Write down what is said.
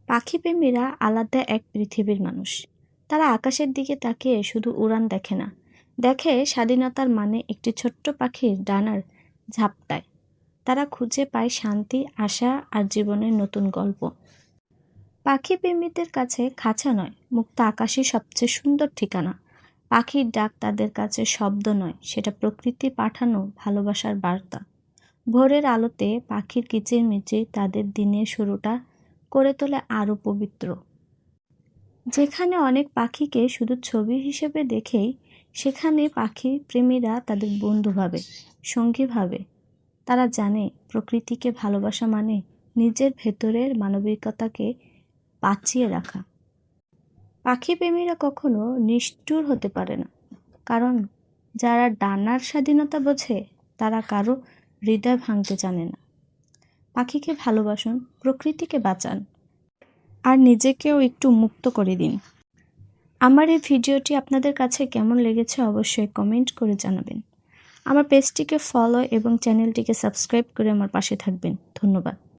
পাখিপ্রেমীরা আলাদা এক পৃথিবীর মানুষ। তারা আকাশের দিকে তাকিয়ে শুধু উড়ান দেখে না, দেখে স্বাধীনতার মানে একটি ছোট্ট পাখির ডানার ঝাপটায়। তারা খুঁজে পায় শান্তি, আশা আর জীবনের নতুন গল্প। পাখিপ্রেমীদের কাছে খাঁচা নয়, মুক্ত আকাশই সবচেয়ে সুন্দর ঠিকানা। পাখির ডাক তাদের কাছে শব্দ নয়, সেটা প্রকৃতি পাঠানো ভালোবাসার বার্তা। ভোরের আলোতে পাখির কিচিরমিচির তাদের দিনের শুরুটা করে তোলে আরও পবিত্র। যেখানে অনেক পাখিকে শুধু ছবি হিসেবে দেখেই, সেখানে পাখি প্রেমীরা তাদের বন্ধু ভাবে, সঙ্গী ভাবে। তারা জানে প্রকৃতিকে ভালোবাসা মানে নিজের ভেতরের মানবিকতাকে বাঁচিয়ে রাখা। পাখি প্রেমীরা কখনো নিষ্ঠুর হতে পারে না, কারণ যারা ডানার স্বাধীনতা বোঝে তারা কারো হৃদয় ভাঙতে জানে না। পাখিকে ভালোবাসুন, প্রকৃতিকে বাঁচান, আর নিজেকেও একটু মুক্ত করে দিন। আমার এই ভিডিওটি আপনাদের কাছে কেমন লেগেছে অবশ্যই কমেন্ট করে জানাবেন। আমার পেজটিকে ফলো এবং চ্যানেলটিকে সাবস্ক্রাইব করে আমার পাশে থাকবেন। ধন্যবাদ।